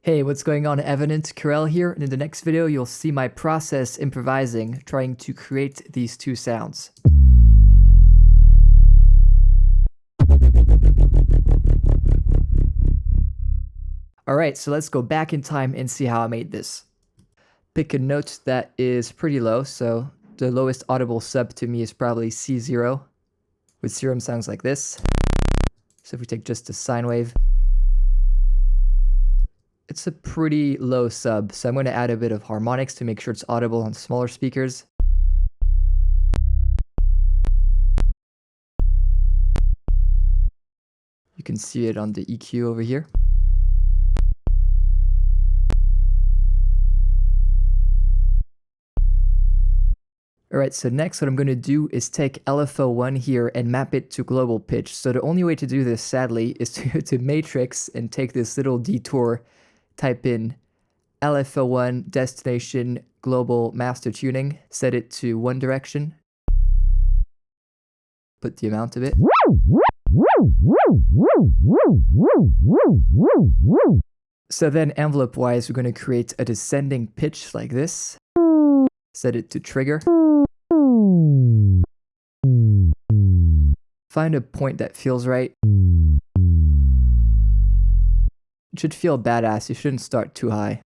Hey, what's going on? Evident Carell here, and in the next video you'll see my process improvising, trying to create these two sounds. Alright, so let's go back in time and see how I made this. Pick a note that is pretty low, so the lowest audible sub to me is probably C0, with serum sounds like this. So if we take just a sine wave, it's a pretty low sub, so I'm going to add a bit of harmonics to make sure it's audible on smaller speakers. You can see it on the EQ over here. Alright, so next what I'm going to do is take LFO1 here and map it to global pitch. So the only way to do this, sadly, is to matrix and take this little detour, type in LFO1 destination global master tuning, set it to one direction, put the amount of it. So then envelope-wise, we're going to create a descending pitch like this, set it to trigger. Find a point that feels right. It should feel badass, you shouldn't start too high.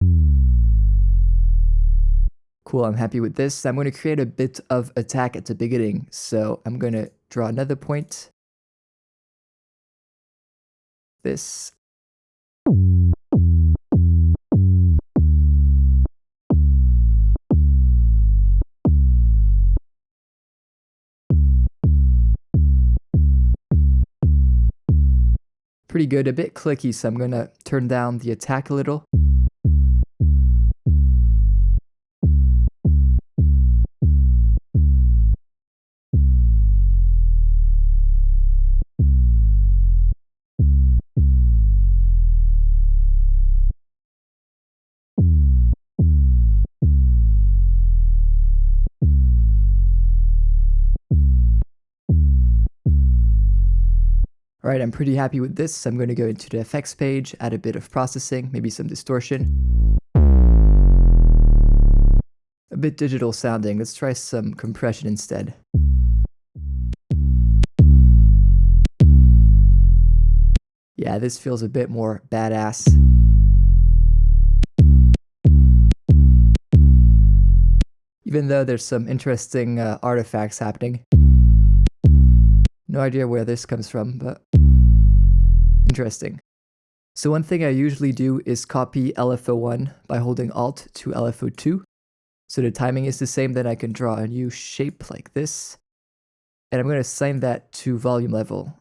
Cool, I'm happy with this. I'm going to create a bit of attack at the beginning, so I'm going to draw another point. This. Pretty good, a bit clicky, so I'm going to turn down the attack a little. Alright, I'm pretty happy with this. I'm going to go into the effects page, add a bit of processing, maybe some distortion. A bit digital sounding. Let's try some compression instead. Yeah, this feels a bit more badass. Even though there's some interesting artifacts happening. No idea where this comes from, but interesting. So one thing I usually do is copy LFO1 by holding Alt to LFO2. So the timing is the same, then I can draw a new shape like this. And I'm going to assign that to volume level.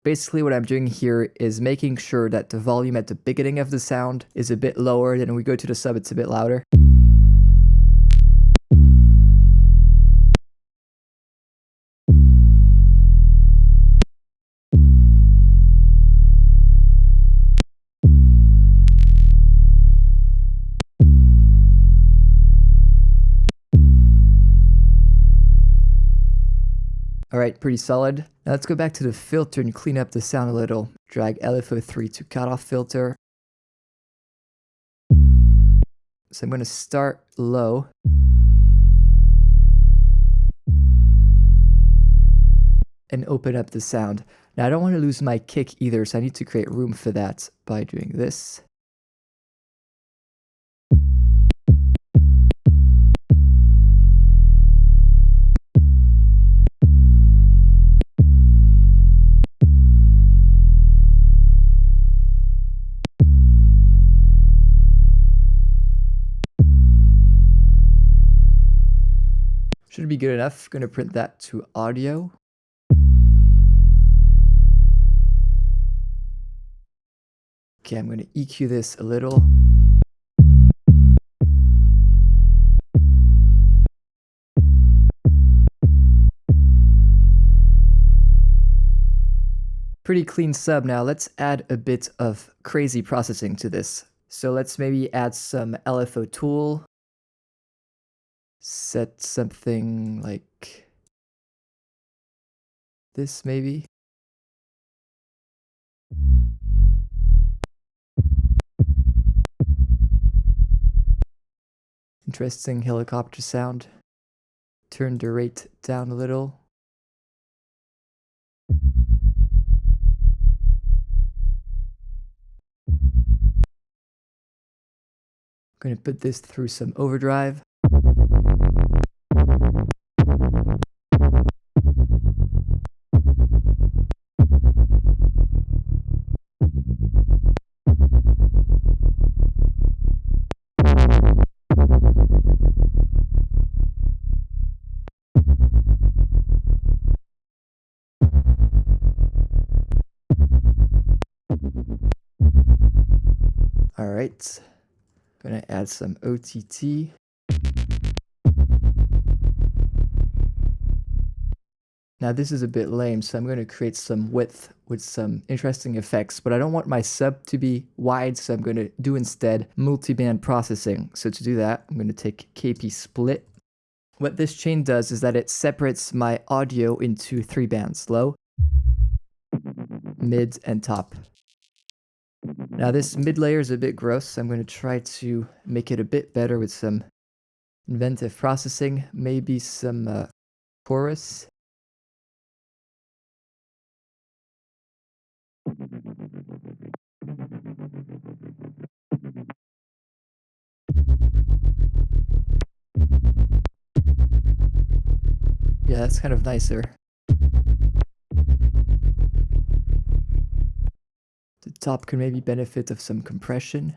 Basically what I'm doing here is making sure that the volume at the beginning of the sound is a bit lower, then when we go to the sub it's a bit louder. Alright, pretty solid. Now let's go back to the filter and clean up the sound a little. Drag LFO3 to cutoff filter. So I'm going to start low. And open up the sound. Now I don't want to lose my kick either, so I need to create room for that by doing this. Should be good enough. Going to print that to audio. Okay, I'm going to EQ this a little. Pretty clean sub. Now let's add a bit of crazy processing to this. So let's maybe add some LFO tool. Set something like this maybe. Interesting helicopter sound. Turn the rate down a little. I'm going to put this through some overdrive. Alright, gonna add some OTT. Now this is a bit lame, so I'm gonna create some width with some interesting effects, but I don't want my sub to be wide, so I'm gonna do instead multiband processing. So to do that, I'm gonna take KP split. What this chain does is that it separates my audio into 3 bands, low, mid, and top. Now this mid layer is a bit gross, so I'm going to try to make it a bit better with some inventive processing, maybe some chorus. Yeah, that's kind of nicer. The top could maybe benefit of some compression.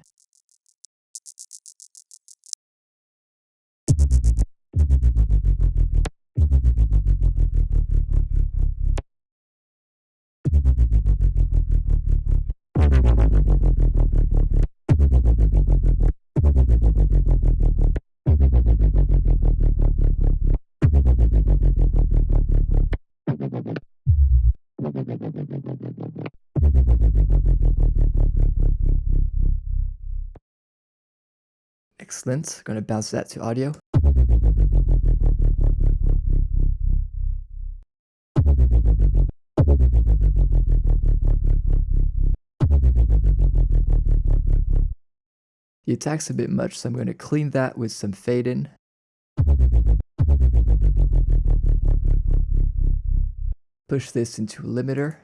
Excellent. Going to bounce that to audio. The attack's a bit much, so I'm going to clean that with some fade in. Push this into a limiter.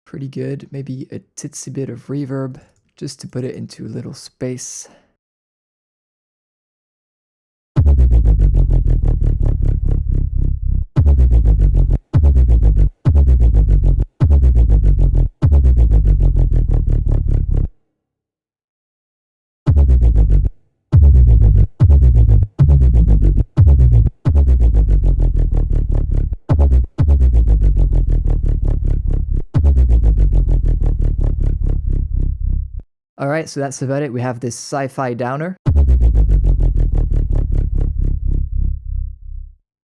Pretty good. Maybe a titsy bit of reverb just to put it into a little space. Alright, so that's about it. We have this sci-fi downer.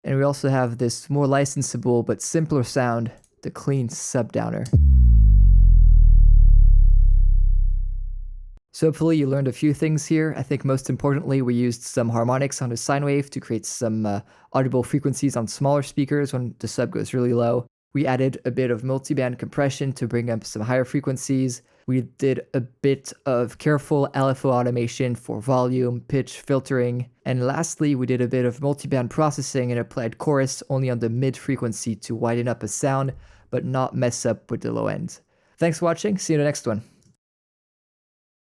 And we also have this more licensable but simpler sound, the clean sub downer. So hopefully you learned a few things here. I think most importantly we used some harmonics on a sine wave to create some audible frequencies on smaller speakers when the sub goes really low. We added a bit of multiband compression to bring up some higher frequencies. We did a bit of careful LFO automation for volume, pitch, filtering. And lastly, we did a bit of multiband processing and applied chorus only on the mid frequency to widen up a sound, but not mess up with the low end. Thanks for watching. See you in the next one.